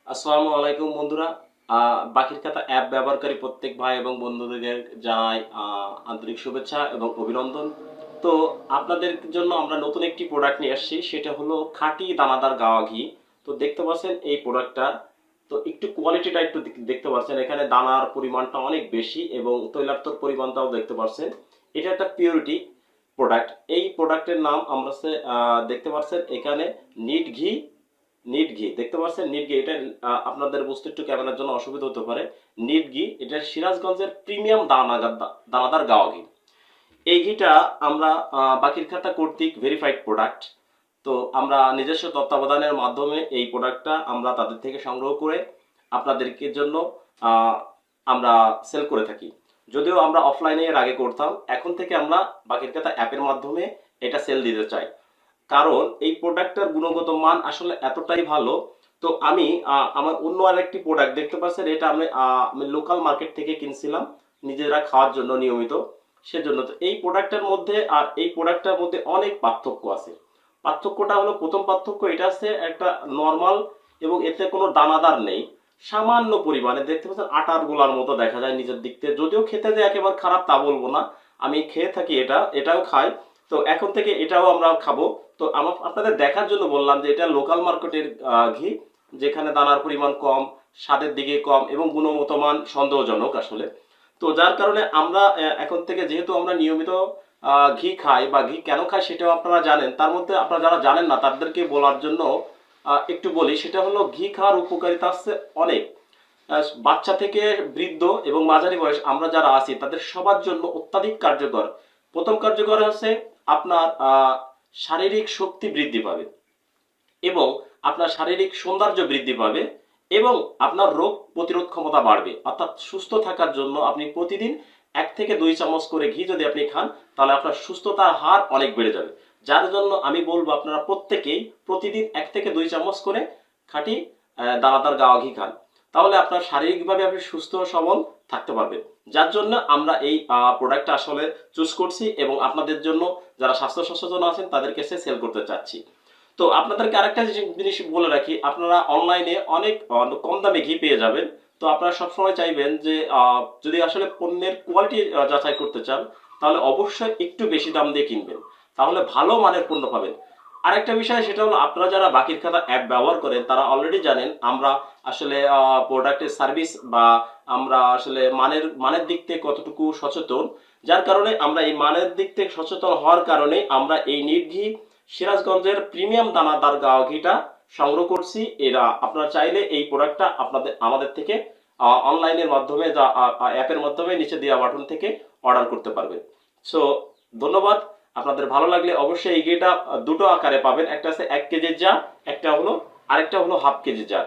আসসালামু আলাইকুম বন্ধুরা। বাকির খাতা অ্যাপ ব্যবহারকারী প্রত্যেক ভাই এবং বন্ধুদের জানাই আন্তরিক শুভেচ্ছা এবং অভিনন্দন। তো আপনাদের জন্য আমরা নতুন একটি প্রোডাক্ট নিয়ে আসছি, সেটা হলো খাঁটি দানাদার গাওয়া ঘি। তো দেখতে পাচ্ছেন এই প্রোডাক্টটা, তো একটু কোয়ালিটিটা একটু দেখতে পাচ্ছেন, এখানে দানার পরিমাণটা অনেক বেশি এবং তৈলাক্তর পরিমাণটাও দেখতে পাচ্ছেন। এটা একটা পিউরিটি প্রোডাক্ট। এই প্রোডাক্টের নাম আমরা দেখতে পাচ্ছেন এখানে নিট ঘি। নিট ঘি দেখতে পাচ্ছেন, নিট ঘি এটা আপনাদের বুঝতে একটু ক্যামেরার জন্য অসুবিধা হতে পারে। নিট ঘি এটা সিরাজগঞ্জের প্রিমিয়াম দানাদার গাওয়া ঘি। এই ঘিটা আমরা বাকির খাতা কর্তৃক ভেরিফাইড প্রোডাক্ট। তো আমরা নিজস্ব তত্ত্বাবধানের মাধ্যমে এই প্রোডাক্টটা আমরা তাদের থেকে সংগ্রহ করে আপনাদেরকে জন্য আমরা সেল করে থাকি। যদিও আমরা অফলাইনে এর আগে করতাম, এখন থেকে আমরা বাকির খাতা অ্যাপের মাধ্যমে এটা সেল দিতে চাই, কারণ এই প্রোডাক্টটার গুণগত মান আসলে এতটাই ভালো। তো আমি আমার অন্য আরেকটি প্রোডাক্ট দেখতে পাচ্ছেন, এটা আমি লোকাল মার্কেট থেকে কিনছিলাম নিজেরা খাওয়ার জন্য নিয়মিত। সেজন্য তো এই প্রোডাক্টের মধ্যে আর এই প্রোডাক্টটার মধ্যে অনেক পার্থক্য আছে। পার্থক্যটা হলো, প্রথম পার্থক্য এটা আছে একটা নর্মাল, এবং এতে কোনো দানাদার নেই। সামান্য পরিমাণে দেখতে পাচ্ছেন আটার গোলার মতো দেখা যায় নিচের দিক থেকে, যদিও খেতে যে একেবারে খারাপ তা বলবো না, আমি খেয়ে থাকি, এটাও খাই। তো এখন থেকে এটাও আমরা খাবো। তো আমার আপনাদের দেখার জন্য বললাম যে এটা লোকাল মার্কেটের ঘি, যেখানে দানার পরিমাণ কম, স্বাদের দিকে কম এবং গুণগত মান সন্দেহজনক আসলে। তো যার কারণে আমরা এখন থেকে, যেহেতু আমরা নিয়মিত ঘি খাই বা ঘি কেন খাই সেটাও আপনারা জানেন, তার মধ্যে আপনারা যারা জানেন না তাদেরকে বলার জন্য একটু বলি। সেটা হলো ঘি খাওয়ার উপকারিতা আছে অনেক। বাচ্চা থেকে বৃদ্ধ এবং মাঝারি বয়স আমরা যারা আছি তাদের সবার জন্য অত্যাধিক কার্যকর। প্রথম কার্যকর হচ্ছে আপনার শারীরিক শক্তি বৃদ্ধি পাবে এবং আপনার শারীরিক সৌন্দর্য বৃদ্ধি পাবে এবং আপনার রোগ প্রতিরোধ ক্ষমতা বাড়বে। অর্থাৎ সুস্থ থাকার জন্য আপনি প্রতিদিন 1 থেকে 2 চামচ করে ঘি যদি আপনি খান, তাহলে আপনার সুস্থতার হার অনেক বেড়ে যাবে। যার জন্য আমি বলবো আপনারা প্রত্যেকেই প্রতিদিন 1 থেকে 2 চামচ করে খাঁটি দানাদার গাওয়া ঘি খান, তাহলে আপনার শারীরিকভাবে আপনি সুস্থ সবল থাকতে পারবেন। যার জন্য আমরা এই প্রোডাক্টটা আসলে চুজ করছি এবং আপনাদের জন্য যারা স্বাস্থ্য সচেতন আছেন তাদের কাছে সেল করতে চাচ্ছি। তো আপনাদেরকে আরেকটা জিনিস বলে রাখি, আপনারা অনলাইনে অনেক কম দামে ঘি পেয়ে যাবেন। তো আপনারা সবসময় চাইবেন যে যদি আসলে পণ্যের কোয়ালিটি যাচাই করতে চান, তাহলে অবশ্যই একটু বেশি দাম দিয়ে কিনবেন, তাহলে ভালো মানের পণ্য পাবেন। আরেকটা বিষয়, সেটা হলো আপনারা যারা বাকির খাতা অ্যাপ ব্যবহার করেন তারা অলরেডি জানেন আমরা আসলে প্রোডাক্টের সার্ভিস বা আমরা আসলে মানের দিক থেকে কতটুকু সচেতন। যার কারণে আমরা এই মানের দিক থেকে সচেতন হওয়ার কারণে আমরা এই নিট ঘি সিরাজগঞ্জের প্রিমিয়াম দানাদার গাওয়া ঘিটা সংগ্রহ করছি। এরা আপনারা চাইলে এই প্রোডাক্টটা আমাদের থেকে অনলাইনের মাধ্যমে যা অ্যাপের মাধ্যমে নিচে দেওয়া বাটন থেকে অর্ডার করতে পারবেন। সো ধন্যবাদ। আপনাদের ভালো লাগলে অবশ্যই এই ঘিটা দুটো আকারে পাবেন, একটা আছে 1 কেজির জার, আরেকটা হলো হাফ কেজি জার।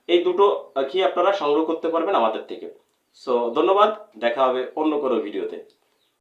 এই দুটো ঘি আপনারা সংগ্রহ করতে পারবেন আমাদের থেকে। সো ধন্যবাদ, দেখা হবে অন্য কোনো ভিডিওতে।